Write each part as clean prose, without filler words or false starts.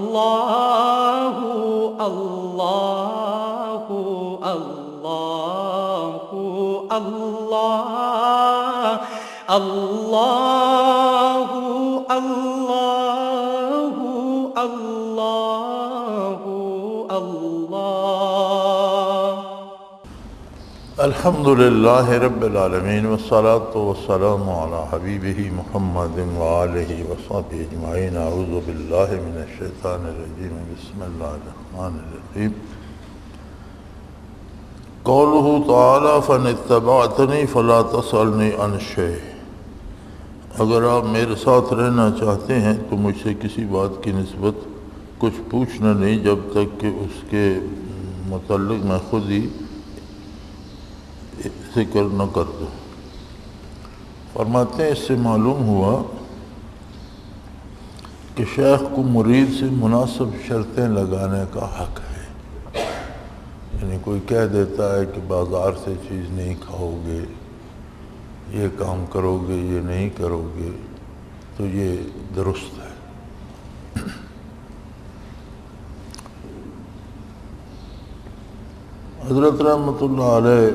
اللہ اللہ اللہ اللہ اللہ اللہ اللہ اللہ۔ الحمد للہ رب العالمین والصلاة والسلام علی حبیبہ محمد وآلہ وصحبہ اجمعین۔ اعوذ باللہ من الشیطان الرجیم، بسم اللہ الرحمن الرحیم۔ قولہ تعالی فَإِنِ اتَّبَعْتَنِي فَلَا تَسْأَلْنِي عَنْ شَيْءٍ۔ اگر آپ میرے ساتھ رہنا چاہتے ہیں تو مجھ سے کسی بات کی نسبت کچھ پوچھنا نہیں جب تک کہ اس کے متعلق میں خود ہی ذکر نہ کر دوں۔ فرماتے ہیں اس سے معلوم ہوا کہ شیخ کو مرید سے مناسب شرطیں لگانے کا حق ہے۔ یعنی کوئی کہہ دیتا ہے کہ بازار سے چیز نہیں کھاؤ گے، یہ کام کرو گے، یہ نہیں کرو گے، تو یہ درست ہے۔ حضرت رحمۃ اللہ علیہ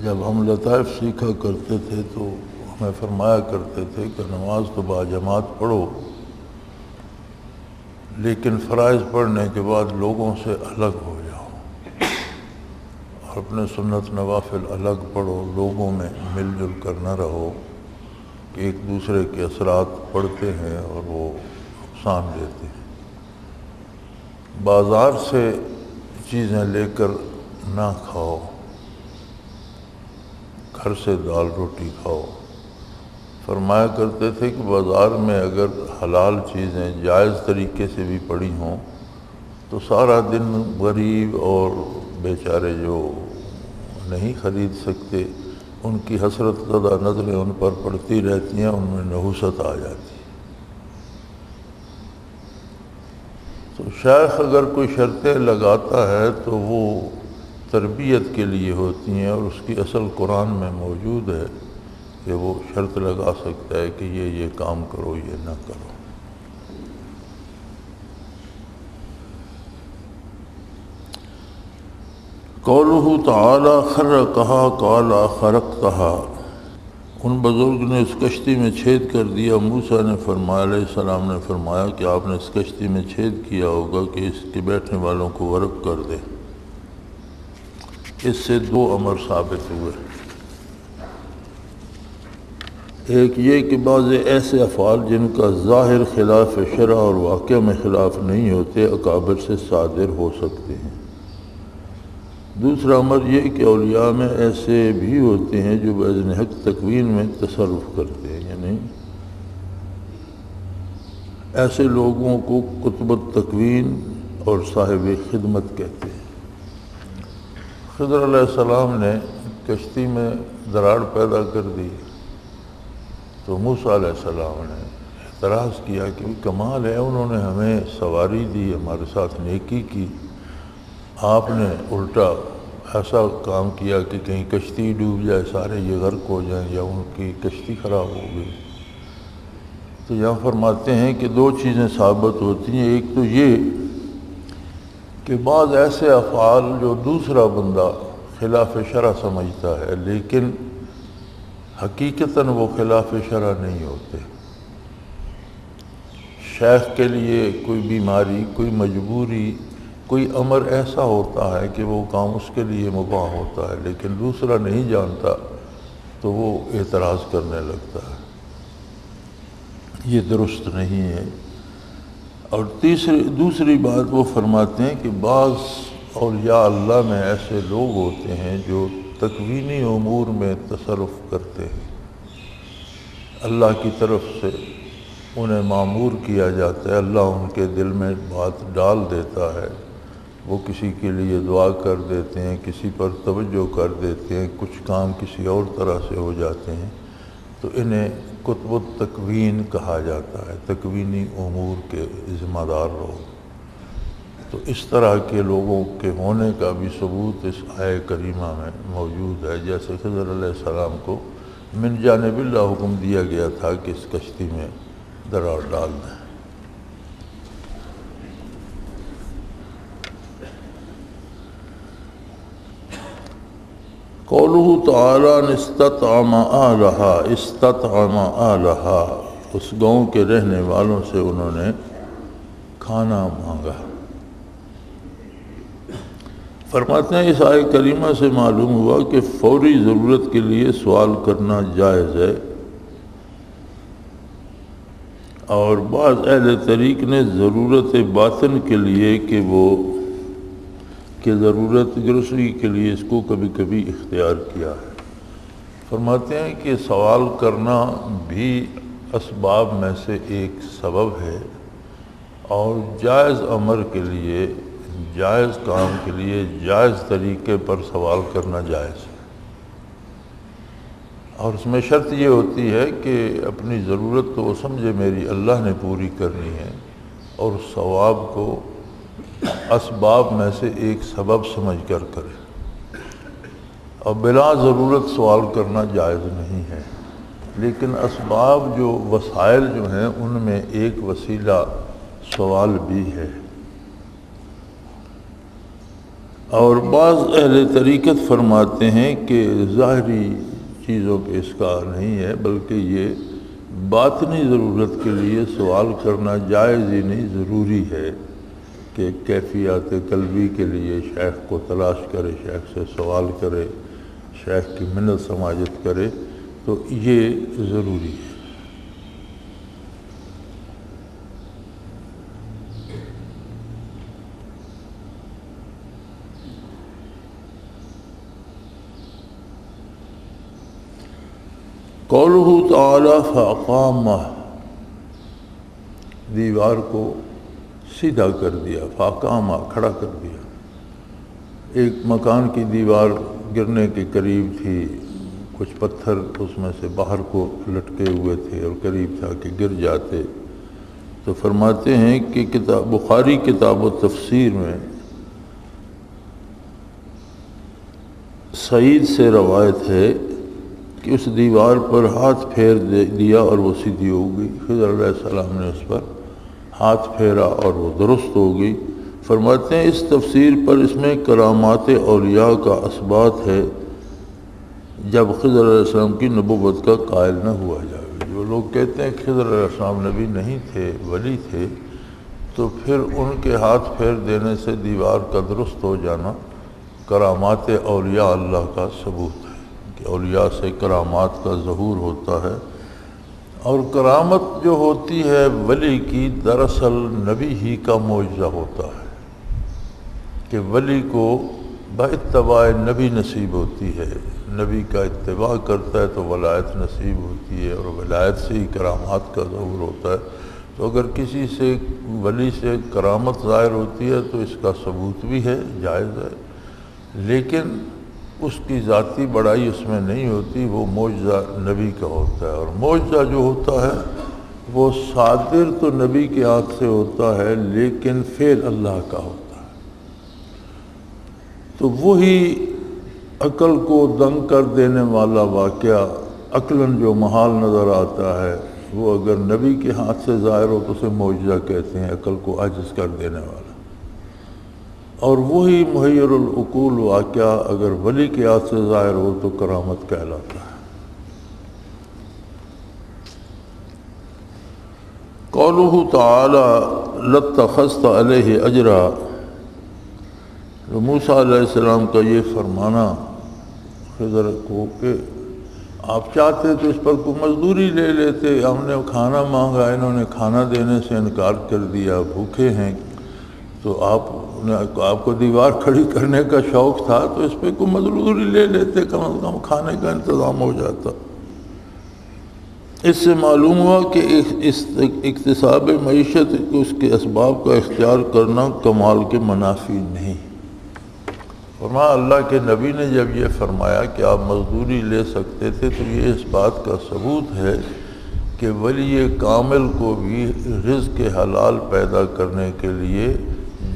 جب ہم لطائف سیکھا کرتے تھے تو ہمیں فرمایا کرتے تھے کہ نماز تو باجماعت پڑھو، لیکن فرائض پڑھنے کے بعد لوگوں سے الگ ہو جاؤ اور اپنے سنت نوافل الگ پڑھو، لوگوں میں مل جل کر نہ رہو کہ ایک دوسرے کے اثرات پڑھتے ہیں اور وہ نقصان دیتے ہیں۔ بازار سے چیزیں لے کر نہ کھاؤ، گھر سے دال روٹی کھاؤ۔ فرمایا کرتے تھے کہ بازار میں اگر حلال چیزیں جائز طریقے سے بھی پڑی ہوں تو سارا دن غریب اور بیچارے جو نہیں خرید سکتے ان کی حسرت زدہ نظریں ان پر پڑتی رہتی ہیں، ان میں نحوست آ جاتی ہے۔ تو شیخ اگر کوئی شرطیں لگاتا ہے تو وہ تربیت کے لیے ہوتی ہیں، اور اس کی اصل قرآن میں موجود ہے کہ وہ شرط لگا سکتا ہے کہ یہ کام کرو، یہ نہ کرو۔ قولہ تعالی خرقہا قال خرقتہا۔ ان بزرگ نے اس کشتی میں چھید کر دیا۔ موسیٰ نے فرمایا، علیہ السلام نے فرمایا کہ آپ نے اس کشتی میں چھید کیا ہوگا کہ اس کے بیٹھنے والوں کو غرق کر دے۔ اس سے دو امر ثابت ہوئے۔ ایک یہ کہ بعض ایسے افعال جن کا ظاہر خلاف شرع اور واقع میں خلاف نہیں ہوتے اکابر سے صادر ہو سکتے ہیں۔ دوسرا امر یہ کہ اولیاء میں ایسے بھی ہوتے ہیں جو باذن حق تکوین میں تصرف کرتے ہیں، یعنی ایسے لوگوں کو قطب التکوین اور صاحب خدمت کہتے ہیں۔ خضر علیہ السلام نے کشتی میں دراڑ پیدا کر دی تو موسیٰ علیہ السلام نے اعتراض کیا کہ کمال ہے، انہوں نے ہمیں سواری دی، ہمارے ساتھ نیکی کی، آپ نے الٹا ایسا کام کیا کہ کہیں کشتی ڈوب جائے، سارے یہ غرق ہو جائیں یا ان کی کشتی خراب ہو گئی۔ تو یہاں فرماتے ہیں کہ دو چیزیں ثابت ہوتی ہیں۔ ایک تو یہ کہ بعض ایسے افعال جو دوسرا بندہ خلاف شرع سمجھتا ہے لیکن حقیقتاً وہ خلاف شرع نہیں ہوتے۔ شیخ کے لیے کوئی بیماری، کوئی مجبوری، کوئی امر ایسا ہوتا ہے کہ وہ کام اس کے لیے مباح ہوتا ہے لیکن دوسرا نہیں جانتا تو وہ اعتراض کرنے لگتا ہے، یہ درست نہیں ہے۔ اور دوسری بات وہ فرماتے ہیں کہ بعض اولیاء اللہ میں ایسے لوگ ہوتے ہیں جو تکوینی امور میں تصرف کرتے ہیں، اللہ کی طرف سے انہیں معمور کیا جاتا ہے، اللہ ان کے دل میں بات ڈال دیتا ہے، وہ کسی کے لیے دعا کر دیتے ہیں، کسی پر توجہ کر دیتے ہیں، کچھ کام کسی اور طرح سے ہو جاتے ہیں، تو انہیں قطب التکوین کہا جاتا ہے، تکوینی امور کے ذمہ دار لوگ۔ تو اس طرح کے لوگوں کے ہونے کا بھی ثبوت اس آیہ کریمہ میں موجود ہے، جیسے خضر علیہ السلام کو من جانب اللہ حکم دیا گیا تھا کہ اس کشتی میں دراڑ ڈال دیں۔ قولہ تعالی استطعم اہلہا، استطعم اہلہا، اس گاؤں کے رہنے والوں سے انہوں نے کھانا مانگا۔ فرماتے ہیں اس آیت کریمہ سے معلوم ہوا کہ فوری ضرورت کے لیے سوال کرنا جائز ہے، اور بعض اہل طریق نے ضرورت باطن کے لیے کہ ضرورت گروسری کے لیے اس کو کبھی کبھی اختیار کیا ہے۔ فرماتے ہیں کہ سوال کرنا بھی اسباب میں سے ایک سبب ہے، اور جائز امر کے لیے، جائز کام کے لیے جائز طریقے پر سوال کرنا جائز ہے، اور اس میں شرط یہ ہوتی ہے کہ اپنی ضرورت تو وہ سمجھے میری اللہ نے پوری کرنی ہے، اور ثواب کو اسباب میں سے ایک سبب سمجھ کر کرے، اور بلا ضرورت سوال کرنا جائز نہیں ہے۔ لیکن اسباب جو وسائل جو ہیں ان میں ایک وسیلہ سوال بھی ہے، اور بعض اہل طریقت فرماتے ہیں کہ ظاہری چیزوں پہ اس کا نہیں ہے، بلکہ یہ باطنی ضرورت کے لیے سوال کرنا جائز ہی نہیں، ضروری ہے کہ کیفیات قلبی کے لیے شیخ کو تلاش کرے، شیخ سے سوال کرے، شیخ کی منت سماجت کرے، تو یہ ضروری ہے۔ قولہ تعالی فاقامہ، دیوار کو سیدھا کر دیا، فاقامہ کھڑا کر دیا۔ ایک مکان کی دیوار گرنے کے قریب تھی، کچھ پتھر اس میں سے باہر کو لٹکے ہوئے تھے اور قریب تھا کہ گر جاتے، تو فرماتے ہیں کہ بخاری کتاب و تفسیر میں سعید سے روایت ہے کہ اس دیوار پر ہاتھ پھیر دیا اور وہ سیدھی ہو گئی۔ خضر علیہ السلام نے اس پر ہاتھ پھیرا اور وہ درست ہو گئی۔ فرماتے ہیں اس تفسیر پر اس میں کرامات اولیاء کا اثبات ہے، جب خضر علیہ السلام کی نبوت کا قائل نہ ہوا جائے۔ جو لوگ کہتے ہیں خضر علیہ السلام نبی نہیں تھے، ولی تھے، تو پھر ان کے ہاتھ پھیر دینے سے دیوار کا درست ہو جانا کرامات اولیاء اللہ کا ثبوت ہے کہ اولیاء سے کرامات کا ظہور ہوتا ہے۔ اور کرامت جو ہوتی ہے ولی کی، دراصل نبی ہی کا معجزہ ہوتا ہے کہ ولی کو باتباع نبی نصیب ہوتی ہے، نبی کا اتباع کرتا ہے تو ولایت نصیب ہوتی ہے، اور ولایت سے ہی کرامات کا ظہور ہوتا ہے۔ تو اگر کسی سے ولی سے کرامت ظاہر ہوتی ہے تو اس کا ثبوت بھی ہے، جائز ہے، لیکن اس کی ذاتی بڑائی اس میں نہیں ہوتی، وہ معجزہ نبی کا ہوتا ہے۔ اور معجزہ جو ہوتا ہے وہ صادر تو نبی کے ہاتھ سے ہوتا ہے، لیکن فعل اللہ کا ہوتا ہے۔ تو وہی عقل کو دنگ کر دینے والا واقعہ، عقلاً جو محال نظر آتا ہے، وہ اگر نبی کے ہاتھ سے ظاہر ہو تو اسے معجزہ کہتے ہیں، عقل کو عاجز کر دینے والا۔ اور وہی محیر العقول واقعہ اگر ولی کے ہاتھ سے ظاہر ہو تو کرامت کہلاتا ہے۔ قولہ تعالی لاتخذت علیہ اجرا، موسیٰ علیہ السلام کا یہ فرمانا خضر کو کہ آپ چاہتے تو اس پر کوئی مزدوری لے لیتے، ہم نے کھانا مانگا، انہوں نے کھانا دینے سے انکار کر دیا، بھوکے ہیں، تو آپ کو دیوار کھڑی کرنے کا شوق تھا تو اس پہ کوئی مزدوری لے لیتے، کم از کم کھانے کا انتظام ہو جاتا۔ اس سے معلوم ہوا کہ اکتساب معیشت اس کے اسباب کا اختیار کرنا کمال کے منافی نہیں۔ فرمایا اللہ کے نبی نے جب یہ فرمایا کہ آپ مزدوری لے سکتے تھے تو یہ اس بات کا ثبوت ہے کہ ولی کامل کو بھی رزق حلال پیدا کرنے کے لیے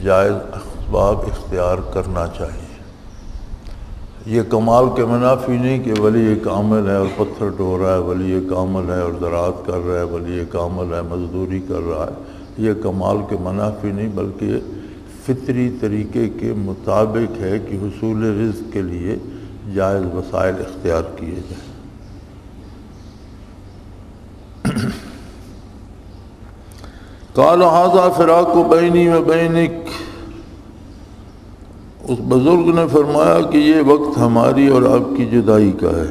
جائز اسباب اختیار کرنا چاہیے۔ یہ کمال کے منافی نہیں کہ ولی کامل ہے اور پتھر ڈھو رہا ہے، ولی کامل ہے اور زراعت کر رہا ہے، ولی کامل ہے مزدوری کر رہا ہے، یہ کمال کے منافی نہیں، بلکہ فطری طریقے کے مطابق ہے کہ حصول رزق کے لیے جائز وسائل اختیار کیے جائیں۔ قال ھذا فراق بینی و بینک، اس بزرگ نے فرمایا کہ یہ وقت ہماری اور آپ کی جدائی کا ہے۔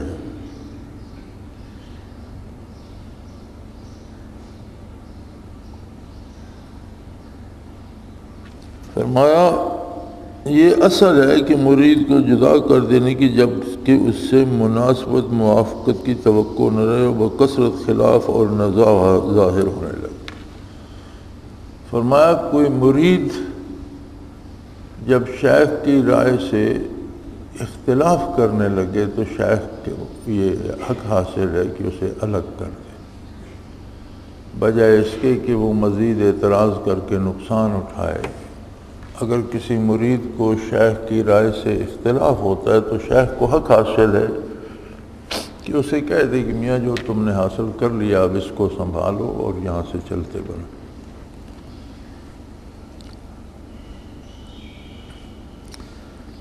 فرمایا یہ اصل ہے کہ مرید کو جدا کر دینے کی، جب کہ اس سے مناسبت موافقت کی توقع نہ رہے، بکثرت خلاف اور نزاع ظاہر ہونے لگے۔ فرمایا کوئی مرید جب شیخ کی رائے سے اختلاف کرنے لگے تو شیخ کو یہ حق حاصل ہے کہ اسے الگ کر دے، بجائے اس کے کہ وہ مزید اعتراض کر کے نقصان اٹھائے۔ اگر کسی مرید کو شیخ کی رائے سے اختلاف ہوتا ہے تو شیخ کو حق حاصل ہے کہ اسے کہہ دے کہ میاں جو تم نے حاصل کر لیا اب اس کو سنبھالو اور یہاں سے چلتے بنو۔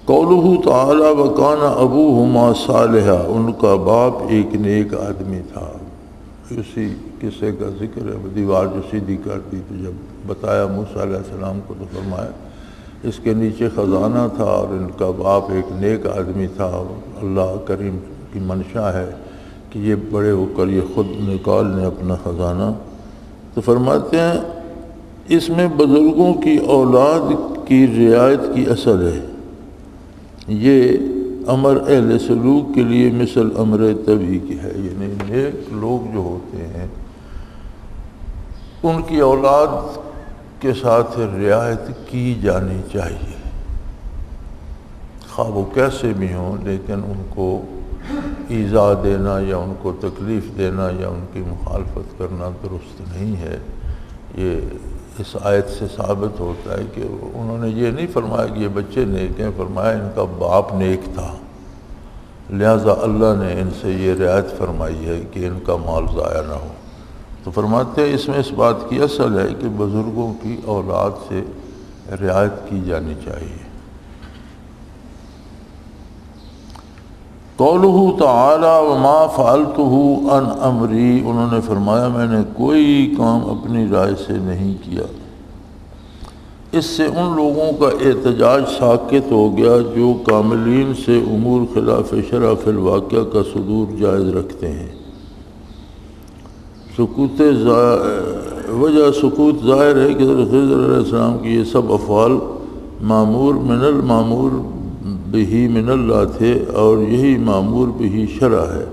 قولہ تعالی وکان ابوہما صالحا، ان کا باپ ایک نیک آدمی تھا۔ اسی قصے کا ذکر ہے، دیوار جو سیدھی کر دی تو جب بتایا موسیٰ علیہ السلام کو تو فرمایا اس کے نیچے خزانہ تھا اور ان کا باپ ایک نیک آدمی تھا، اور اللہ کریم کی منشا ہے کہ یہ بڑے ہو کر یہ خود نکال لیں اپنا خزانہ۔ تو فرماتے ہیں اس میں بزرگوں کی اولاد کی رعایت کی اصل ہے۔ یہ امر اہل سلوک کے لیے مثل امر طبی کی ہے، یعنی نیک لوگ جو ہوتے ہیں ان کی اولاد کے ساتھ رعایت کی جانی چاہیے، خواہ وہ کیسے بھی ہوں، لیکن ان کو ایذا دینا یا ان کو تکلیف دینا یا ان کی مخالفت کرنا درست نہیں ہے۔ یہ اس آیت سے ثابت ہوتا ہے کہ انہوں نے یہ نہیں فرمایا کہ یہ بچے نیک ہیں، فرمایا ان کا باپ نیک تھا، لہذا اللہ نے ان سے یہ رعایت فرمائی ہے کہ ان کا مال ضائع نہ ہو۔ تو فرماتے ہیں اس میں اس بات کی اصل ہے کہ بزرگوں کی اولاد سے رعایت کی جانی چاہیے۔ قولہ تعالی وما فعلتہ عن امری، انہوں نے فرمایا میں نے کوئی کام اپنی رائے سے نہیں کیا۔ اس سے ان لوگوں کا احتجاج ساکت ہو گیا جو کاملین سے امور خلاف شرع فی الواقع کا صدور جائز رکھتے ہیں۔ وجہ سکوت ظاہر ہے کہ حضرت خضر علیہ السلام کی یہ سب افعال معمور من المعمور بہی من اللہ تھے، اور یہی معمور بہی شرع ہے۔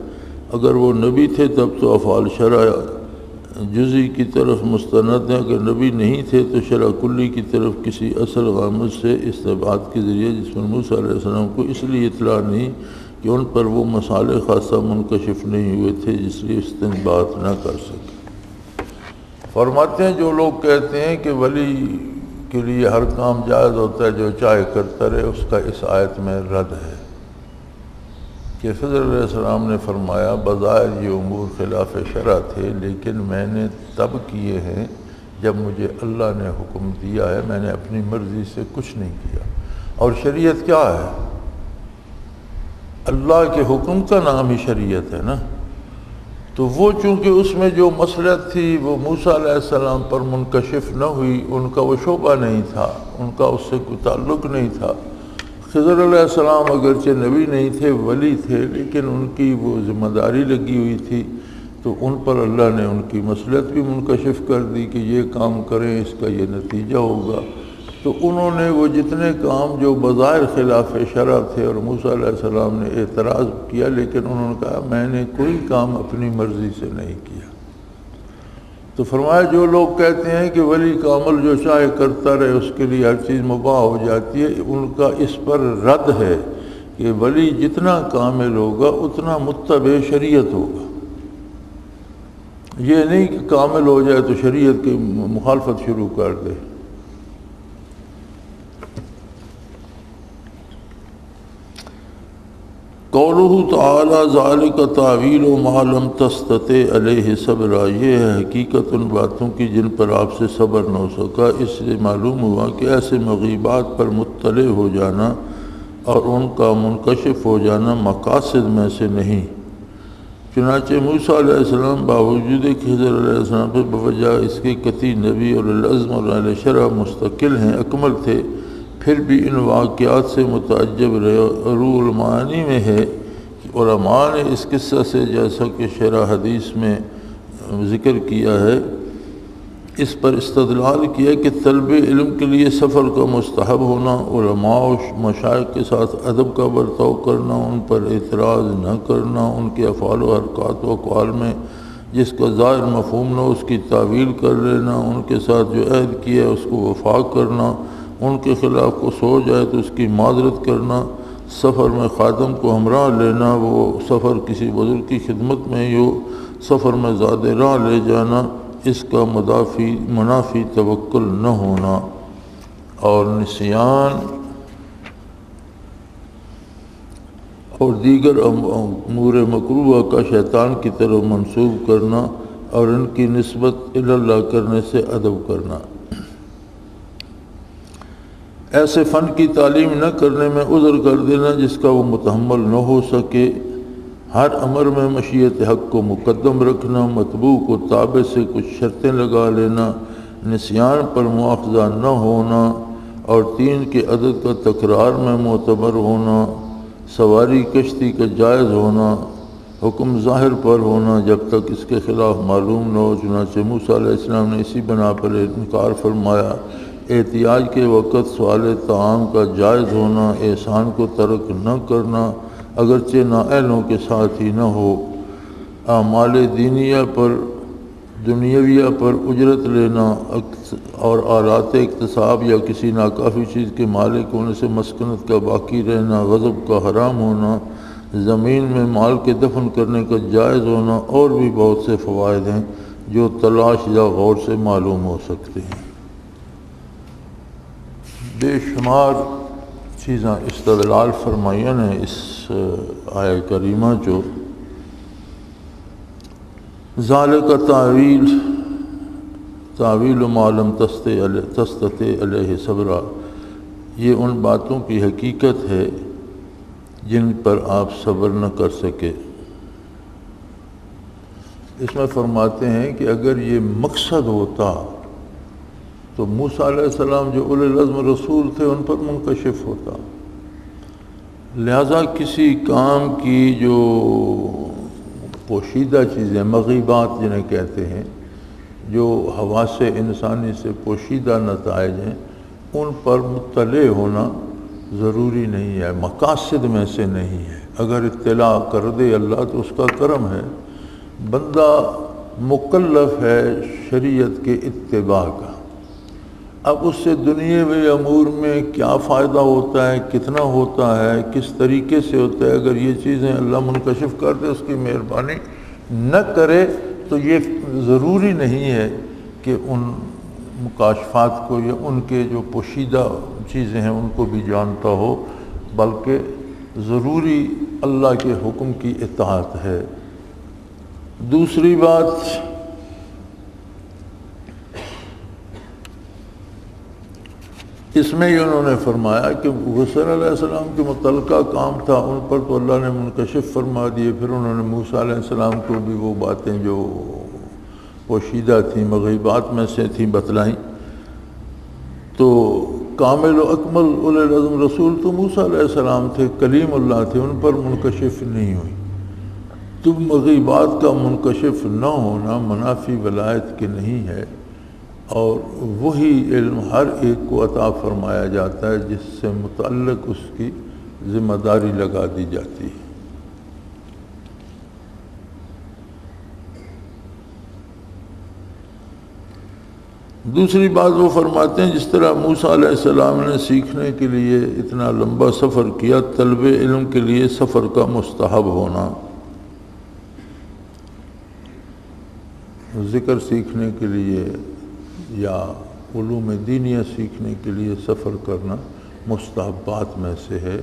اگر وہ نبی تھے تب تو افعال شرع جزئی کی طرف مستند ہیں، اگر نبی نہیں تھے تو شرع کلی کی طرف کسی اصل غامض سے استنباط کے ذریعے، جس پر موسیٰ علیہ السلام کو اس لیے اطلاع نہیں کہ ان پر وہ مسائل خاصہ منکشف نہیں ہوئے تھے جس لیے استنباط نہ کر سکے۔ فرماتے ہیں جو لوگ کہتے ہیں کہ ولی کے لیے ہر کام جائز ہوتا ہے، جو چاہے کرتا رہے، اس کا اس آیت میں رد ہے کہ خضر علیہ السلام نے فرمایا بظاہر یہ امور خلاف شرع تھے، لیکن میں نے تب کیے ہیں جب مجھے اللہ نے حکم دیا ہے، میں نے اپنی مرضی سے کچھ نہیں کیا۔ اور شریعت کیا ہے؟ اللہ کے حکم کا نام ہی شریعت ہے نا۔ تو وہ چونکہ اس میں جو مصلحت تھی وہ موسیٰ علیہ السلام پر منکشف نہ ہوئی، ان کا وہ شعبہ نہیں تھا، ان کا اس سے کوئی تعلق نہیں تھا۔ خضر علیہ السلام اگرچہ نبی نہیں تھے، ولی تھے، لیکن ان کی وہ ذمہ داری لگی ہوئی تھی، تو ان پر اللہ نے ان کی مصلحت بھی منکشف کر دی کہ یہ کام کریں، اس کا یہ نتیجہ ہوگا۔ تو انہوں نے وہ جتنے کام جو بظاہر خلاف شرع تھے اور موسیٰ علیہ السلام نے اعتراض کیا، لیکن انہوں نے کہا میں نے کوئی کام اپنی مرضی سے نہیں کیا۔ تو فرمایا جو لوگ کہتے ہیں کہ ولی کا عمل جو چاہے کرتا رہے، اس کے لیے ہر چیز مباح ہو جاتی ہے، ان کا اس پر رد ہے کہ ولی جتنا کامل ہوگا اتنا متبع شریعت ہوگا۔ یہ نہیں کہ کامل ہو جائے تو شریعت کی مخالفت شروع کر دے۔ قولہ تعالی ذالک تعویل ما لم تستطع علیہ صبرا، یہ ہے حقیقت ان باتوں کی جن پر آپ سے صبر نہ ہو سکا۔ اس سے معلوم ہوا کہ ایسے مغیبات پر مطلع ہو جانا اور ان کا منکشف ہو جانا مقاصد میں سے نہیں۔ چنانچہ موسیٰ علیہ السلام باوجود کہ خضر علیہ السلام پر بوجہ اس کے قطعی نبی اور العزم اور اہل شرع مستقل ہیں، اکمل تھے، پھر بھی ان واقعات سے متعجب رہے۔ روح المعانی میں ہے کہ علماء نے اس قصہ سے، جیسا کہ شرح حدیث میں ذکر کیا ہے، اس پر استدلال کیا کہ طلب علم کے لیے سفر کا مستحب ہونا، علماء و مشائخ کے ساتھ ادب کا برتاؤ کرنا، ان پر اعتراض نہ کرنا، ان کے افعال و حرکات و اقوال میں جس کا ظاہر مفہوم نہ اس کی تعویل کر لینا، ان کے ساتھ جو عہد کیا ہے اس کو وفا کرنا، ان کے خلاف کچھ ہو جائے تو اس کی معذرت کرنا، سفر میں خادم کو ہمراہ لینا، وہ سفر کسی بزرگ کی خدمت میں ہو، سفر میں زیادہ راہ لے جانا، اس کا منافی توکل نہ ہونا، اور نسیان اور دیگر امور مکروہ کا شیطان کی طرف منسوب کرنا اور ان کی نسبت اللہ کرنے سے ادب کرنا۔ ایسے فن کی تعلیم نہ کرنے میں عذر کر دینا جس کا وہ متحمل نہ ہو سکے، ہر امر میں مشیت حق کو مقدم رکھنا، مطبوع کو تابع سے کچھ شرطیں لگا لینا، نسیان پر مواخذہ نہ ہونا، اور 3 کے عدد کا تکرار میں معتبر ہونا، سواری کشتی کا جائز ہونا، حکم ظاہر پر ہونا جب تک اس کے خلاف معلوم نہ ہو۔ چنانچہ موسیٰ علیہ السلام نے اسی بنا پر انکار فرمایا۔ احتیاج کے وقت سوال طعام کا جائز ہونا، احسان کو ترک نہ کرنا اگرچہ نااہلوں کے ساتھ ہی نہ ہو، اعمال دنیاویہ پر اجرت لینا، اور آلات اکتساب یا کسی ناکافی چیز کے مالک ہونے سے مسکنت کا باقی رہنا، غضب کا حرام ہونا، زمین میں مال کے دفن کرنے کا جائز ہونا، اور بھی بہت سے فوائد ہیں جو تلاش یا غور سے معلوم ہو سکتے ہیں۔ بے شمار چیزاں استدلال فرمائیاں نے اس آیہ کریمہ جو ذالک تعویل ما لم تستطع علیہ صبرا، یہ ان باتوں کی حقیقت ہے جن پر آپ صبر نہ کر سکے۔ اس میں فرماتے ہیں کہ اگر یہ مقصد ہوتا تو موسیٰ علیہ السلام جو اولو العزم رسول تھے ان پر منکشف ہوتا، لہذا کسی کام کی جو پوشیدہ چیزیں، مغیبات جنہیں کہتے ہیں، جو حواس انسانی سے پوشیدہ نتائج ہیں، ان پر مطلع ہونا ضروری نہیں ہے، مقاصد میں سے نہیں ہے۔ اگر اطلاع کر دے اللہ تو اس کا کرم ہے، بندہ مکلف ہے شریعت کے اتباع کا۔ اب اس سے دنیاوی امور میں کیا فائدہ ہوتا ہے، کتنا ہوتا ہے، کس طریقے سے ہوتا ہے، اگر یہ چیزیں اللہ منکشف کر دے، اس کی مہربانی نہ کرے تو یہ ضروری نہیں ہے کہ ان مکاشفات کو یا ان کے جو پوشیدہ چیزیں ہیں ان کو بھی جانتا ہو، بلکہ ضروری اللہ کے حکم کی اطاعت ہے۔ دوسری بات، اس میں ہی انہوں نے فرمایا کہ خضر علیہ السلام کے متعلقہ کام تھا، ان پر تو اللہ نے منکشف فرما دیے، پھر انہوں نے موسیٰ علیہ السلام کو بھی وہ باتیں جو پوشیدہ تھیں، مغیبات میں سے تھیں، بتلائیں۔ تو کامل و اکمل اولو العزم رسول تو موسیٰ علیہ السلام تھے، کلیم اللہ تھے، ان پر منکشف نہیں ہوئی۔ تو مغیبات کا منکشف نہ ہونا منافی ولایت کے نہیں ہے، اور وہی علم ہر ایک کو عطا فرمایا جاتا ہے جس سے متعلق اس کی ذمہ داری لگا دی جاتی ہے۔ دوسری بات وہ فرماتے ہیں، جس طرح موسیٰ علیہ السلام نے سیکھنے کے لیے اتنا لمبا سفر کیا، طلب علم کے لیے سفر کا مستحب ہونا، ذکر سیکھنے کے لیے یا علوم دینیہ سیکھنے کے لیے سفر کرنا مستحبات میں سے ہے،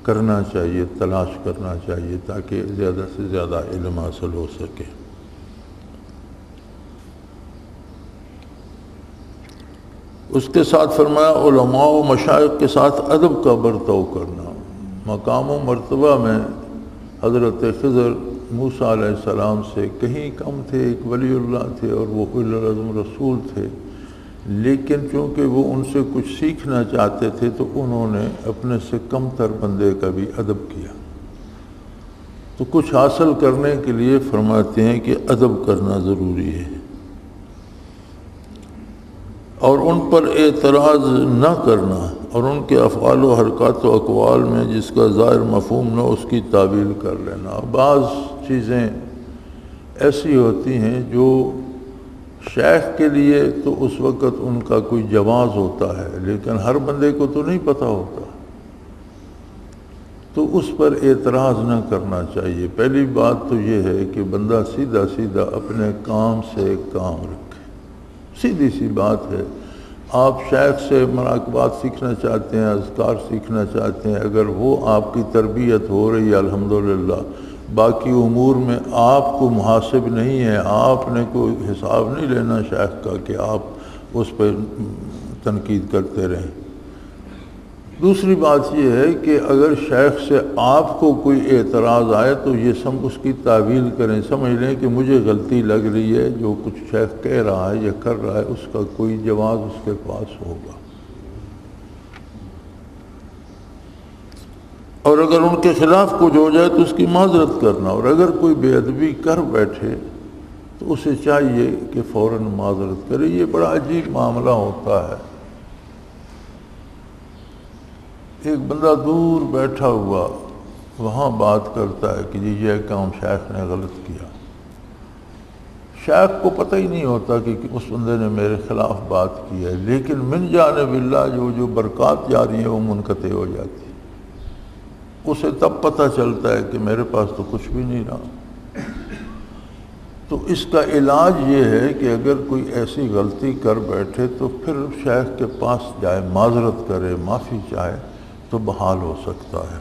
کرنا چاہیے، تلاش کرنا چاہیے تاکہ زیادہ سے زیادہ علم حاصل ہو سکے۔ اس کے ساتھ فرمایا علماء و مشائخ کے ساتھ ادب کا برتاؤ کرنا، مقام و مرتبہ میں حضرت خضر موسیٰ علیہ السلام سے کہیں کم تھے، ایک ولی اللہ تھے اور وہ اولو العزم رسول تھے، لیکن چونکہ وہ ان سے کچھ سیکھنا چاہتے تھے تو انہوں نے اپنے سے کم تر بندے کا بھی ادب کیا۔ تو کچھ حاصل کرنے کے لیے فرماتے ہیں کہ ادب کرنا ضروری ہے، اور ان پر اعتراض نہ کرنا، اور ان کے افعال و حرکات و اقوال میں جس کا ظاہر مفہوم نہ اس کی تعویل کر لینا۔ بعض چیزیں ایسی ہوتی ہیں جو شیخ کے لیے تو اس وقت ان کا کوئی جواز ہوتا ہے، لیکن ہر بندے کو تو نہیں پتہ ہوتا، تو اس پر اعتراض نہ کرنا چاہیے۔ پہلی بات تو یہ ہے کہ بندہ سیدھا سیدھا اپنے کام سے کام رکھے، سیدھی سی بات ہے۔ آپ شیخ سے مراقبات سیکھنا چاہتے ہیں، اذکار سیکھنا چاہتے ہیں، اگر وہ آپ کی تربیت ہو رہی ہے الحمدللہ، باقی امور میں آپ کو محاسب نہیں ہے، آپ نے کوئی حساب نہیں لینا شیخ کا کہ آپ اس پہ تنقید کرتے رہیں۔ دوسری بات یہ ہے کہ اگر شیخ سے آپ کو کوئی اعتراض آئے تو یہ اس کی تعویل کریں، سمجھ لیں کہ مجھے غلطی لگ رہی ہے، جو کچھ شیخ کہہ رہا ہے یا کر رہا ہے اس کا کوئی جواز اس کے پاس ہوگا، اور اگر ان کے خلاف کچھ ہو جائے تو اس کی معذرت کرنا، اور اگر کوئی بے ادبی کر بیٹھے تو اسے چاہیے کہ فوراً معذرت کرے۔ یہ بڑا عجیب معاملہ ہوتا ہے، ایک بندہ دور بیٹھا ہوا وہاں بات کرتا ہے کہ جی یہ کام شیخ نے غلط کیا، شیخ کو پتہ ہی نہیں ہوتا کہ اس بندے نے میرے خلاف بات کی ہے، لیکن من جانب اللہ جو برکات جاری ہیں وہ منقطع ہو جاتی، اسے تب پتہ چلتا ہے کہ میرے پاس تو کچھ بھی نہیں رہا۔ تو اس کا علاج یہ ہے کہ اگر کوئی ایسی غلطی کر بیٹھے تو پھر شیخ کے پاس جائے، معذرت کرے، معافی چاہے تو بحال ہو سکتا ہے۔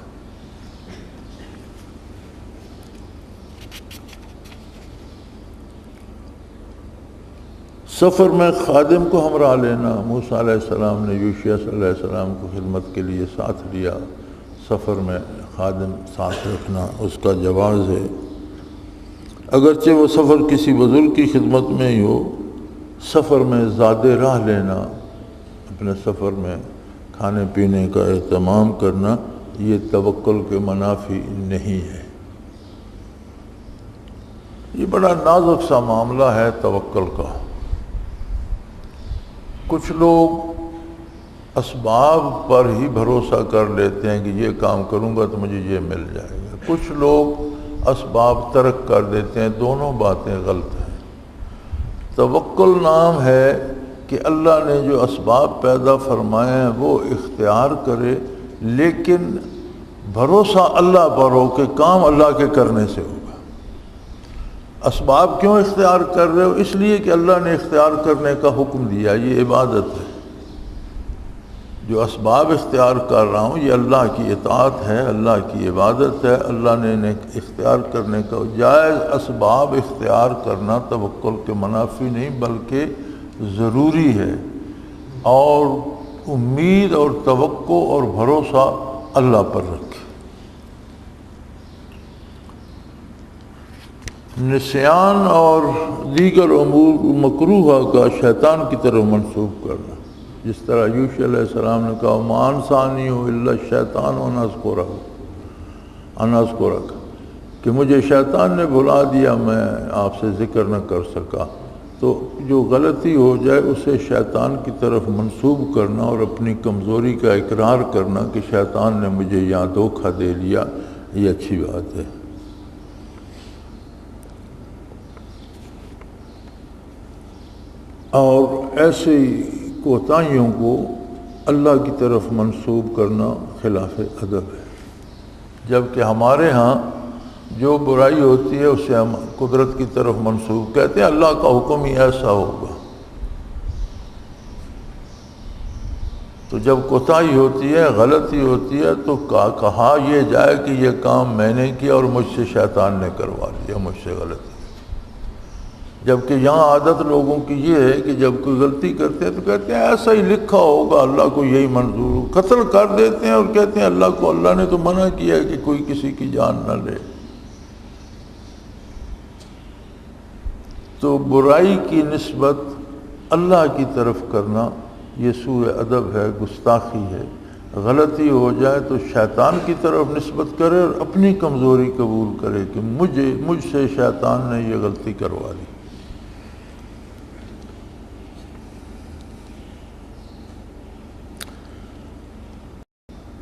سفر میں خادم کو ہمراہ لینا، موسیٰ علیہ السلام نے یوشع علیہ السلام کو خدمت کے لیے ساتھ لیا، سفر میں خادم ساتھ رکھنا اس کا جواز ہے، اگرچہ وہ سفر کسی بزرگ کی خدمت میں ہی ہو۔ سفر میں زاد راہ لینا، اپنے سفر میں کھانے پینے کا اہتمام کرنا، یہ توکل کے منافی نہیں ہے۔ یہ بڑا نازک سا معاملہ ہے توکل کا۔ کچھ لوگ اسباب پر ہی بھروسہ کر لیتے ہیں کہ یہ کام کروں گا تو مجھے یہ مل جائے گا، کچھ لوگ اسباب ترک کر دیتے ہیں، دونوں باتیں غلط ہیں۔ توکل نام ہے کہ اللہ نے جو اسباب پیدا فرمائے ہیں وہ اختیار کرے، لیکن بھروسہ اللہ پر ہو کہ کام اللہ کے کرنے سے ہوگا۔ اسباب کیوں اختیار کر رہے ہو؟ اس لیے کہ اللہ نے اختیار کرنے کا حکم دیا، یہ عبادت ہے۔ جو اسباب اختیار کر رہا ہوں یہ اللہ کی اطاعت ہے، اللہ کی عبادت ہے، اللہ نے اختیار کرنے کا جائز اسباب اختیار کرنا توکل کے منافی نہیں بلکہ ضروری ہے، اور امید اور توقع اور بھروسہ اللہ پر رکھے۔ نسیان اور دیگر امور مکروہہ کا شیطان کی طرف منسوب کرنا، جس طرح یوشع علیہ السلام نے کہا مان ثانی ہو الا الشیطان ان اذکرک، کہ مجھے شیطان نے بھلا دیا، میں آپ سے ذکر نہ کر سکا۔ تو جو غلطی ہو جائے اسے شیطان کی طرف منسوب کرنا اور اپنی کمزوری کا اقرار کرنا کہ شیطان نے مجھے یہاں دھوکہ دے لیا، یہ اچھی بات ہے۔ اور ایسی کوتاہیوں کو اللہ کی طرف منسوب کرنا خلاف ادب ہے، جبکہ ہمارے ہاں جو برائی ہوتی ہے اسے ہم قدرت کی طرف منسوب کہتے ہیں، اللہ کا حکم ہی ایسا ہوگا۔ تو جب کوتاہی ہوتی ہے، غلطی ہوتی ہے، تو کہا یہ جائے کہ یہ کام میں نے کیا اور مجھ سے شیطان نے کروا لیا، مجھ سے غلطی۔ جبکہ یہاں عادت لوگوں کی یہ ہے کہ جب کوئی غلطی کرتے ہیں تو کہتے ہیں ایسا ہی لکھا ہوگا، اللہ کو یہی منظور ہو، قتل کر دیتے ہیں اور کہتے ہیں اللہ نے تو منع کیا ہے کہ کوئی کسی کی جان نہ لے۔ تو برائی کی نسبت اللہ کی طرف کرنا یہ سوء ادب ہے، گستاخی ہے۔ غلطی ہو جائے تو شیطان کی طرف نسبت کرے اور اپنی کمزوری قبول کرے کہ مجھ سے شیطان نے یہ غلطی کروا دی۔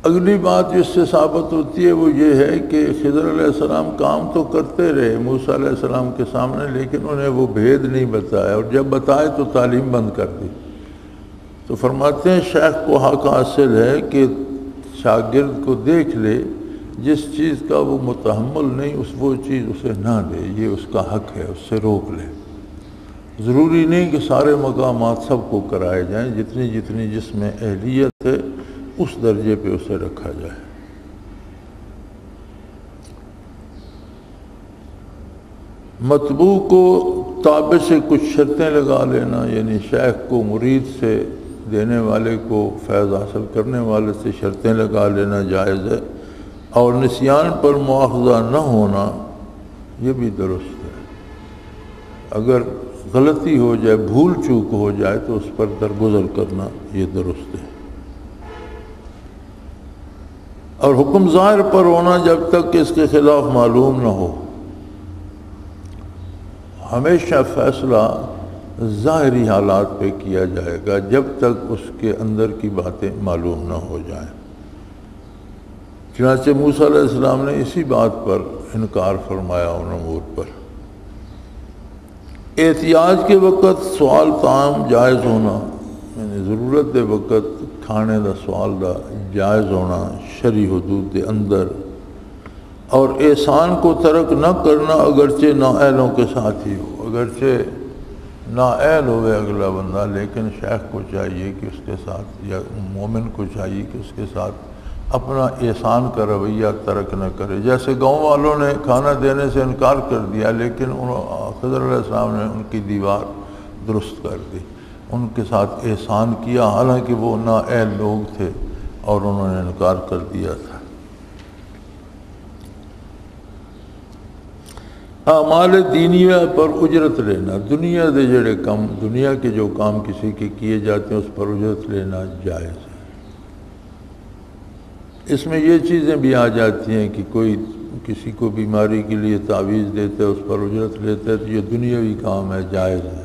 اگلی بات جو اس سے ثابت ہوتی ہے وہ یہ ہے کہ خضر علیہ السلام کام تو کرتے رہے موسیٰ علیہ السلام کے سامنے، لیکن انہیں وہ بھید نہیں بتایا، اور جب بتائے تو تعلیم بند کر دی۔ تو فرماتے ہیں شیخ کو حق حاصل ہے کہ شاگرد کو دیکھ لے، جس چیز کا وہ متحمل نہیں وہ چیز اسے نہ دے، یہ اس کا حق ہے، اس سے روک لے۔ ضروری نہیں کہ سارے مقامات سب کو کرائے جائیں، جتنی جس میں اہلیت ہے اس درجے پہ اسے رکھا جائے۔ مطبوع کو تابع سے کچھ شرطیں لگا لینا، یعنی شیخ کو مرید سے دینے والے کو فیض حاصل کرنے والے سے شرطیں لگا لینا جائز ہے، اور نسیان پر مواخذہ نہ ہونا یہ بھی درست ہے۔ اگر غلطی ہو جائے، بھول چوک ہو جائے تو اس پر درگزر کرنا یہ درست ہے۔ اور حکم ظاہر پر ہونا جب تک کہ اس کے خلاف معلوم نہ ہو۔ ہمیشہ فیصلہ ظاہری حالات پہ کیا جائے گا جب تک اس کے اندر کی باتیں معلوم نہ ہو جائیں۔ چنانچہ موسیٰ علیہ السلام نے اسی بات پر انکار فرمایا ان امور پر۔ احتیاج کے وقت سوال طعام جائز ہونا، یعنی ضرورت دے وقت کھانے دا سوال دا جائز ہونا شرعی حدود دے اندر، اور احسان کو ترک نہ کرنا اگرچہ نااہلوں کے ساتھ ہی ہو۔ اگرچہ نااہل ہوئے اگلا بندہ، لیکن شیخ کو چاہیے کہ اس کے ساتھ، یا مومن کو چاہیے کہ اس کے ساتھ اپنا احسان کا رویہ ترک نہ کرے۔ جیسے گاؤں والوں نے کھانا دینے سے انکار کر دیا، لیکن خضر علیہ السلام نے ان کی دیوار درست کر دی، ان کے ساتھ احسان کیا، حالانکہ وہ نااہل لوگ تھے اور انہوں نے انکار کر دیا تھا۔ اعمال دینیہ پر اجرت لینا، دنیا دے جڑے کام، دنیا کے جو کام کسی کے کیے جاتے ہیں اس پر اجرت لینا جائز ہے۔ اس میں یہ چیزیں بھی آ جاتی ہیں کہ کوئی کسی کو بیماری کے لیے تعویذ دیتے ہے، اس پر اجرت لیتے ہے، تو یہ دنیاوی کام ہے، جائز ہے۔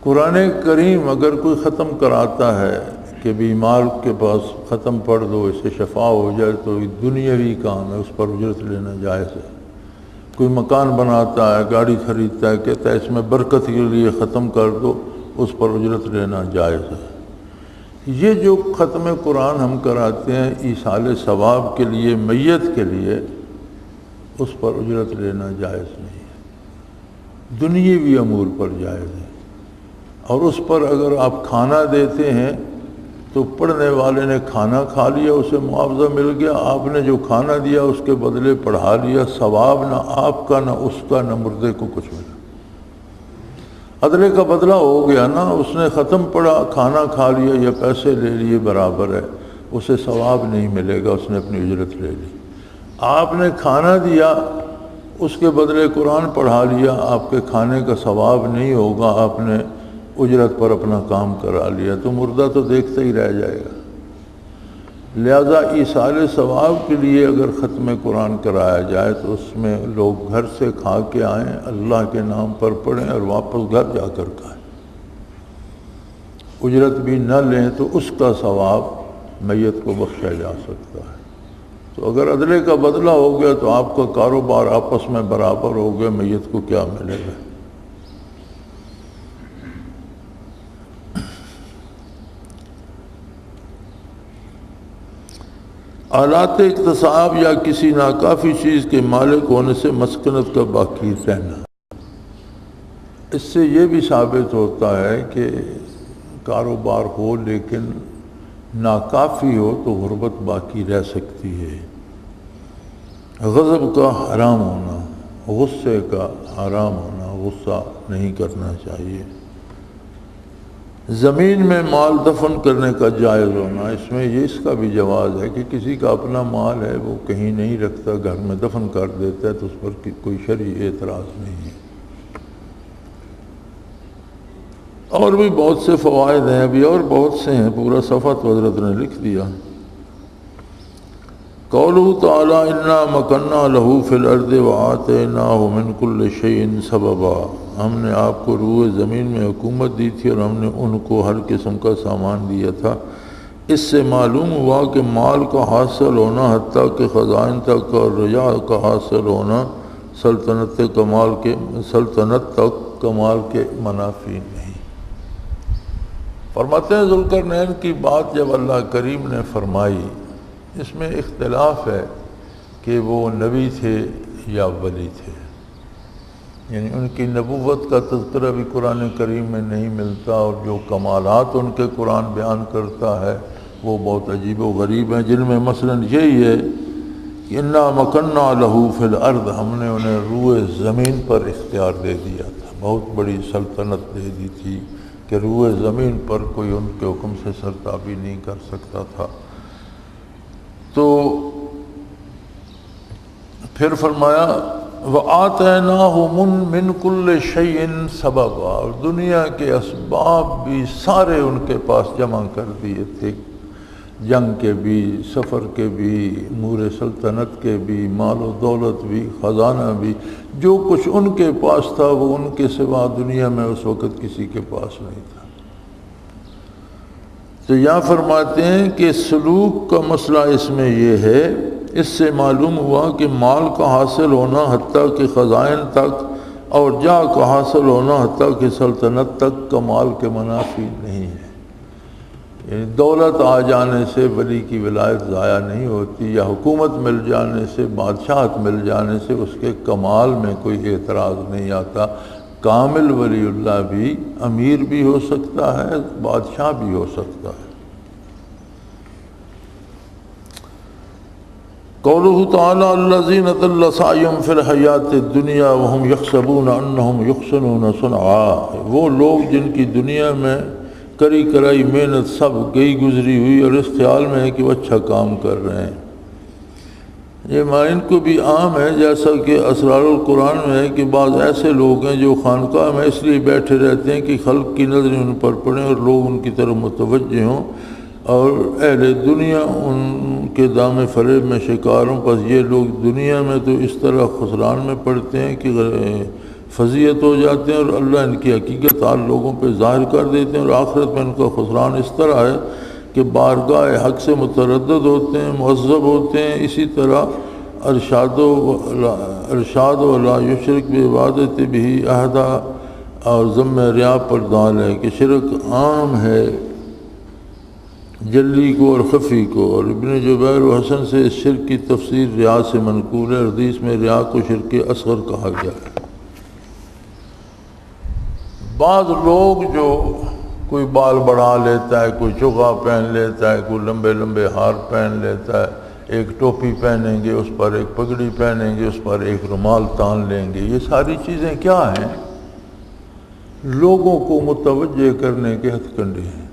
قرآن کریم اگر کوئی ختم کراتا ہے کہ بیمار کے پاس ختم پڑھ دو اس سے شفا ہو جائے، تو یہ دنیاوی کام ہے، اس پر اجرت لینا جائز ہے۔ کوئی مکان بناتا ہے، گاڑی خریدتا ہے، کہتا ہے اس میں برکت کے لیے ختم کر دو، اس پر اجرت لینا جائز ہے۔ یہ جو ختم قرآن ہم کراتے ہیں ایصال ثواب کے لیے، میت کے لیے، اس پر اجرت لینا جائز نہیں ہے، دنیاوی امور پر جائز ہے۔ اور اس پر اگر آپ کھانا دیتے ہیں تو پڑھنے والے نے کھانا کھا لیا، اسے معاوضہ مل گیا، آپ نے جو کھانا دیا اس کے بدلے پڑھا لیا، ثواب نہ آپ کا نہ اس کا نہ مردے کو کچھ ملا، عدلے کا بدلہ ہو گیا نا۔ اس نے ختم پڑھا، کھانا کھا لیا یا پیسے لے لیے برابر ہے، اسے ثواب نہیں ملے گا، اس نے اپنی اجرت لے لی۔ آپ نے کھانا دیا، اس کے بدلے قرآن پڑھا لیا، آپ کے کھانے کا ثواب نہیں ہوگا، آپ نے اجرت پر اپنا کام کرا لیا، تو مردہ تو دیکھتا ہی رہ جائے گا۔ لہذا ایصال ثواب کے لیے اگر ختم قرآن کرایا جائے تو اس میں لوگ گھر سے کھا کے آئیں، اللہ کے نام پر پڑھیں اور واپس گھر جا کر کھائیں، اجرت بھی نہ لیں تو اس کا ثواب میت کو بخشا جا سکتا ہے۔ تو اگر عدلے کا بدلہ ہو گیا تو آپ کا کاروبار آپس میں برابر ہو گیا، میت کو کیا ملے گا؟ آلات اقتصاب یا کسی ناکافی چیز کے مالک ہونے سے مسکنت کا باقی رہنا، اس سے یہ بھی ثابت ہوتا ہے کہ کاروبار ہو لیکن ناکافی ہو تو غربت باقی رہ سکتی ہے۔ غضب کا حرام ہونا، غصے کا حرام ہونا، غصہ نہیں کرنا چاہیے۔ زمین میں مال دفن کرنے کا جائز ہونا، اس میں اس کا بھی جواز ہے کہ کسی کا اپنا مال ہے وہ کہیں نہیں رکھتا، گھر میں دفن کر دیتا ہے تو اس پر کوئی شرعی اعتراض نہیں ہے۔ اور بھی بہت سے فوائد ہیں، ابھی اور بہت سے ہیں، پورا صفحہ تو حضرت نے لکھ دیا۔ قولہ تعالی انا مکننا لہ فی الارض وآتیناہ من کل شیء سببا، ہم نے آپ کو روئے زمین میں حکومت دی تھی اور ہم نے ان کو ہر قسم کا سامان دیا تھا۔ اس سے معلوم ہوا کہ مال کا حاصل ہونا حتیٰ کہ خزائن تک اور رجاء کا حاصل ہونا سلطنت تک کمال کے منافی نہیں۔ فرماتے ہیں ذوالقرنین کی بات جب اللہ کریم نے فرمائی، اس میں اختلاف ہے کہ وہ نبی تھے یا ولی تھے، یعنی ان کی نبوت کا تذکرہ بھی قرآن کریم میں نہیں ملتا، اور جو کمالات ان کے قرآن بیان کرتا ہے وہ بہت عجیب و غریب ہیں، جن میں مثلاً یہی ہے کہ انا مکننا لہ فی الارض، ہم نے انہیں روئے زمین پر اختیار دے دیا تھا، بہت بڑی سلطنت دے دی تھی کہ روئے زمین پر کوئی ان کے حکم سے سرتابی نہیں کر سکتا تھا۔ تو پھر فرمایا وَآتَيْنَاهُ مِن كُلِّ شَيْءٍ سَبَبًا، اور دنیا کے اسباب بھی سارے ان کے پاس جمع کر دیے تھے، جنگ کے بھی، سفر کے بھی، امور سلطنت کے بھی، مال و دولت بھی، خزانہ بھی، جو کچھ ان کے پاس تھا وہ ان کے سوا دنیا میں اس وقت کسی کے پاس نہیں تھا۔ تو یہاں فرماتے ہیں کہ سلوک کا مسئلہ اس میں یہ ہے، اس سے معلوم ہوا کہ مال کا حاصل ہونا حتیٰ کہ خزائن تک اور جا کا حاصل ہونا حتیٰ کہ سلطنت تک کمال کے منافی نہیں ہے، یعنی دولت آ جانے سے ولی کی ولایت ضائع نہیں ہوتی، یا حکومت مل جانے سے، بادشاہت مل جانے سے اس کے کمال میں کوئی اعتراض نہیں آتا۔ کامل ولی اللہ بھی امیر بھی ہو سکتا ہے، بادشاہ بھی ہو سکتا ہے۔ قولہ تعالی الذین ضل سعیہم فی الحیات الدنیا وہم یحسبون انہم یحسنون صنعا، وہ لوگ جن کی دنیا میں کری کرائی محنت سب گئی گزری ہوئی اور اس خیال میں ہے کہ وہ اچھا کام کر رہے ہیں۔ یہ معنی کو بھی عام ہے، جیسا کہ اسرار القرآن میں ہے کہ بعض ایسے لوگ ہیں جو خانقاہ میں اس لیے بیٹھے رہتے ہیں کہ خلق کی نظریں ان پر پڑیں اور لوگ ان کی طرف متوجہ ہوں، اور اہل دنیا ان کے دام فریب میں شکار ہوں۔ پس یہ لوگ دنیا میں تو اس طرح خسران میں پڑتے ہیں کہ فضیحت ہو جاتے ہیں، اور اللہ ان کی حقیقت حال لوگوں پہ ظاہر کر دیتے ہیں، اور آخرت میں ان کا خسران اس طرح ہے کہ بارگاہ حق سے متردد ہوتے ہیں، معذب ہوتے ہیں۔ اسی طرح ارشاد و لا یشرک بعبادت بہ احدا، اور ذم ریا پر دال ہے کہ شرک عام ہے جلی کو اور خفی کو، اور ابن جبیر و حسن سے اس شرک کی تفسیر ریا سے منقول ہے، حدیث میں ریا کو شرک اصغر کہا گیا ہے۔ بعض لوگ جو کوئی بال بڑھا لیتا ہے، کوئی چوغا پہن لیتا ہے، کوئی لمبے لمبے ہار پہن لیتا ہے، ایک ٹوپی پہنیں گے، اس پر ایک پگڑی پہنیں گے، اس پر ایک رومال تان لیں گے، یہ ساری چیزیں کیا ہیں؟ لوگوں کو متوجہ کرنے کے ہتھ کنڈے ہیں۔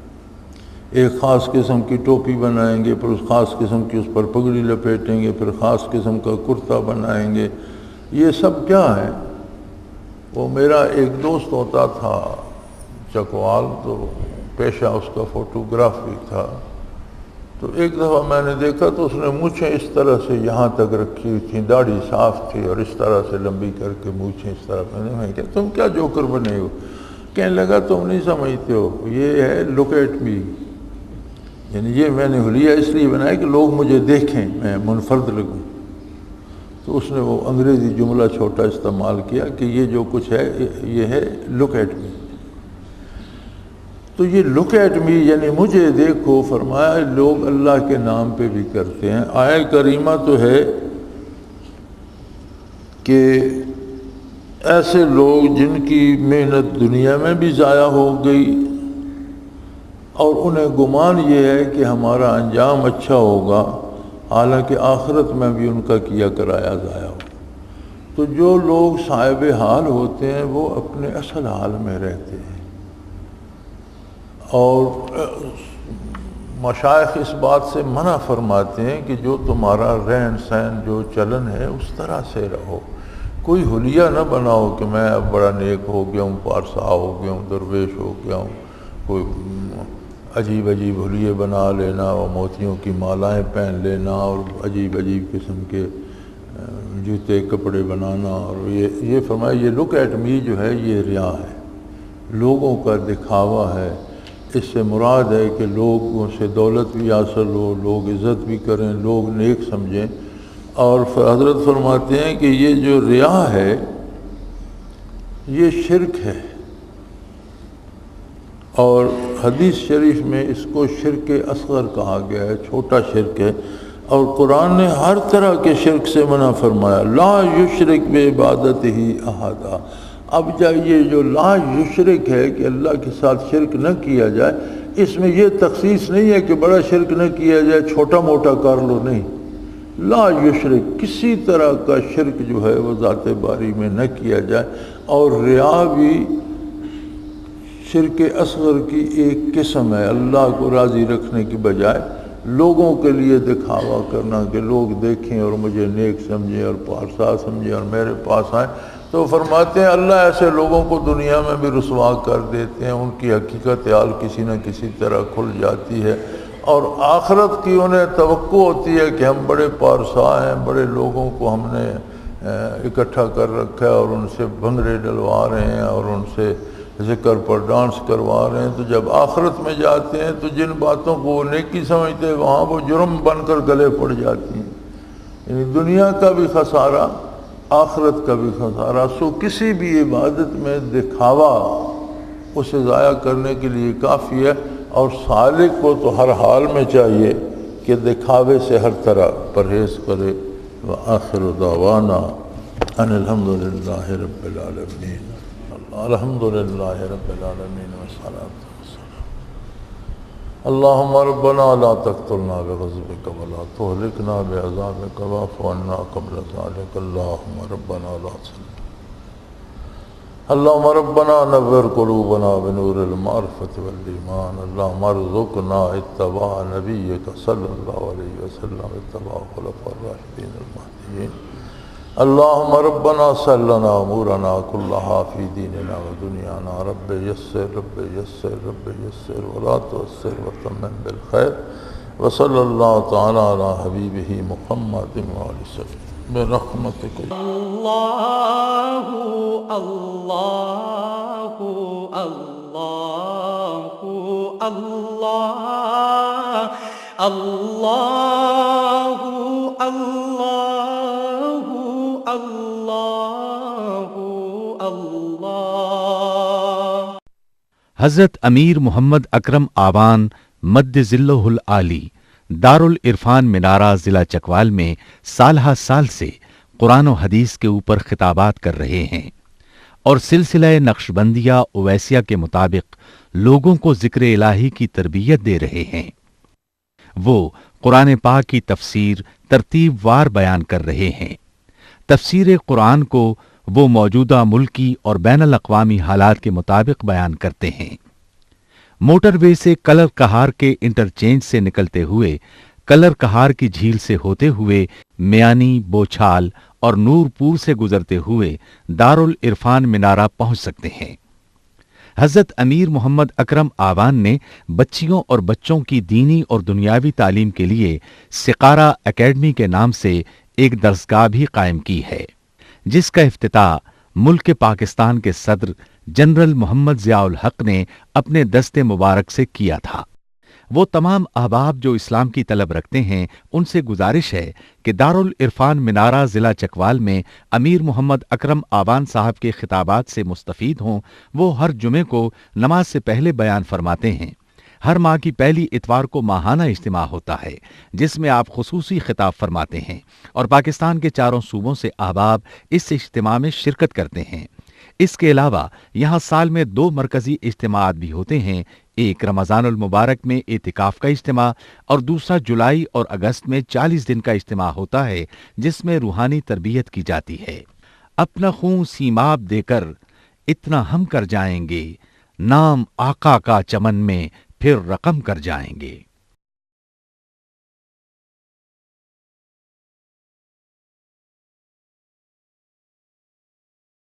ایک خاص قسم کی ٹوپی بنائیں گے، پھر اس خاص قسم کی اس پر پگڑی لپیٹیں گے، پھر خاص قسم کا کرتا بنائیں گے، یہ سب کیا ہے؟ وہ میرا ایک دوست ہوتا تھا چکوال، تو پیشہ اس کا فوٹوگرافی تھا، تو ایک دفعہ میں نے دیکھا تو اس نے مونچھیں اس طرح سے یہاں تک رکھی ہوئی تھیں، داڑھی صاف تھی اور اس طرح سے لمبی کر کے مونچھیں اس طرح۔ میں کہا تم کیا جوکر بنے ہو؟ کہنے لگا تم نہیں سمجھتے ہو، یہ ہے لک ایٹ می، یعنی یہ میں نے حلیہ اس لیے بنایا کہ لوگ مجھے دیکھیں، میں منفرد لگوں۔ تو اس نے وہ انگریزی جملہ چھوٹا استعمال کیا کہ یہ جو کچھ ہے یہ ہے لک ایٹ می۔ تو یہ لک ایٹ می یعنی مجھے دیکھو، فرمایا لوگ اللہ کے نام پہ بھی کرتے ہیں۔ آیہ کریمہ تو ہے کہ ایسے لوگ جن کی محنت دنیا میں بھی ضائع ہو گئی اور انہیں گمان یہ ہے کہ ہمارا انجام اچھا ہوگا، حالانکہ آخرت میں بھی ان کا کیا کرایا ضائع ہو۔ تو جو لوگ صاحب حال ہوتے ہیں وہ اپنے اصل حال میں رہتے ہیں، اور مشائخ اس بات سے منع فرماتے ہیں کہ جو تمہارا رہن سہن جو چلن ہے اس طرح سے رہو، کوئی حلیہ نہ بناؤ کہ میں اب بڑا نیک ہو گیا ہوں، پارسا ہو گیا ہوں، درویش ہو گیا ہوں، کوئی عجیب عجیب حلیے بنا لینا اور موتیوں کی مالائیں پہن لینا اور عجیب عجیب قسم کے جوتے کپڑے بنانا، اور یہ فرمایا یہ لک ایٹ می جو ہے یہ ریا ہے، لوگوں کا دکھاوا ہے۔ اس سے مراد ہے کہ لوگوں سے دولت بھی حاصل ہو، لوگ عزت بھی کریں، لوگ نیک سمجھیں۔ اور حضرت فرماتے ہیں کہ یہ جو ریا ہے یہ شرک ہے، اور حدیث شریف میں اس کو شرک اصغر کہا گیا ہے، چھوٹا شرک ہے، اور قرآن نے ہر طرح کے شرک سے منع فرمایا، لا یشرک بعبادتہ احدا۔ اب یہ جو لا یشرک ہے کہ اللہ کے ساتھ شرک نہ کیا جائے، اس میں یہ تخصیص نہیں ہے کہ بڑا شرک نہ کیا جائے، چھوٹا موٹا کر لو، نہیں، لا یشرک، کسی طرح کا شرک جو ہے وہ ذات باری میں نہ کیا جائے۔ اور ریا بھی شرک اصغر کی ایک قسم ہے، اللہ کو راضی رکھنے کی بجائے لوگوں کے لیے دکھاوا کرنا کہ لوگ دیکھیں اور مجھے نیک سمجھیں اور پارسا سمجھیں اور میرے پاس آئیں۔ تو فرماتے ہیں اللہ ایسے لوگوں کو دنیا میں بھی رسوا کر دیتے ہیں، ان کی حقیقت حال کسی نہ کسی طرح کھل جاتی ہے، اور آخرت کی انہیں توقع ہوتی ہے کہ ہم بڑے پارسا ہیں، بڑے لوگوں کو ہم نے اکٹھا کر رکھا ہے اور ان سے بھنگڑے ڈلوا رہے ہیں اور ان سے ذکر پر ڈانس کروا رہے ہیں۔ تو جب آخرت میں جاتے ہیں تو جن باتوں کو وہ نیکی سمجھتے ہیں وہاں وہ جرم بن کر گلے پڑ جاتی ہیں۔ یعنی دنیا کا بھی خسارہ، آخرت کا بھی خسارہ۔ سو کسی بھی عبادت میں دکھاوا اسے ضائع کرنے کے لیے کافی ہے، اور سالک کو تو ہر حال میں چاہیے کہ دکھاوے سے ہر طرح پرہیز کرے۔ وآخر دعوانا ان الحمد للہ رب العالمین۔ الحمد للہ رب العالمین والصلاة والسلام۔ اللہم ربنا لا تقتلنا بغضبک ولا تہلکنا بعذابک واعف عنا قبل ذلک۔ اللہم ربنا لا تسلط، اللہم ربنا نور قلوبنا بنور المعرفة والایمان۔ اللہم ارزقنا اتباع نبیک صلی اللہ علیہ وسلم، اتباع خلفاء الراشدین المہدیین۔ اللہم ربنا سلنا امورنا کلہا فی دیننا و دنیانا، رب یسر رب یسر رب یسر ولا تعسر وتمم بالخیر، وصلی اللہ تعالی علی حبیبہ محمد وآلہ وسلم برحمتک۔ اللہ اللہ اللہ اللہ اللہ اللہ اللہ اللہ۔ حضرت امیر محمد اکرم آوان مد ذلہ العالی دارالعرفان منارہ ضلع چکوال میں سالہ سال سے قرآن و حدیث کے اوپر خطابات کر رہے ہیں، اور سلسلہ نقشبندیہ اویسیہ کے مطابق لوگوں کو ذکر الہی کی تربیت دے رہے ہیں۔ وہ قرآن پاک کی تفسیر ترتیب وار بیان کر رہے ہیں۔ تفسیر قرآن کو وہ موجودہ ملکی اور بین الاقوامی حالات کے مطابق بیان کرتے ہیں۔ موٹر وے سے کلر کہار کے انٹرچینج سے نکلتے ہوئے، کلر کہار کی جھیل سے ہوتے ہوئے، میانی، بوچھال اور نورپور سے گزرتے ہوئے دارالعرفان منارہ پہنچ سکتے ہیں۔ حضرت امیر محمد اکرم آوان نے بچیوں اور بچوں کی دینی اور دنیاوی تعلیم کے لیے سقارہ اکیڈمی کے نام سے ایک درسگاہ بھی قائم کی ہے، جس کا افتتاح ملک پاکستان کے صدر جنرل محمد ضیاء الحق نے اپنے دست مبارک سے کیا تھا۔ وہ تمام احباب جو اسلام کی طلب رکھتے ہیں ان سے گزارش ہے کہ دارالعرفان منارہ ضلع چکوال میں امیر محمد اکرم آوان صاحب کے خطابات سے مستفید ہوں۔ وہ ہر جمعے کو نماز سے پہلے بیان فرماتے ہیں۔ ہر ماہ کی پہلی اتوار کو ماہانہ اجتماع ہوتا ہے جس میں آپ خصوصی خطاب فرماتے ہیں، اور پاکستان کے چاروں صوبوں سے احباب اس اجتماع میں شرکت کرتے ہیں۔ اس کے علاوہ یہاں سال میں 2 مرکزی اجتماعات بھی ہوتے ہیں، ایک رمضان المبارک میں اعتکاف کا اجتماع اور دوسرا جولائی اور اگست میں 40 دن کا اجتماع ہوتا ہے جس میں روحانی تربیت کی جاتی ہے۔ اپنا خون سیماب دے کر اتنا ہم کر جائیں گے، نام آقا کا چمن میں پھر رقم کر جائیں گے۔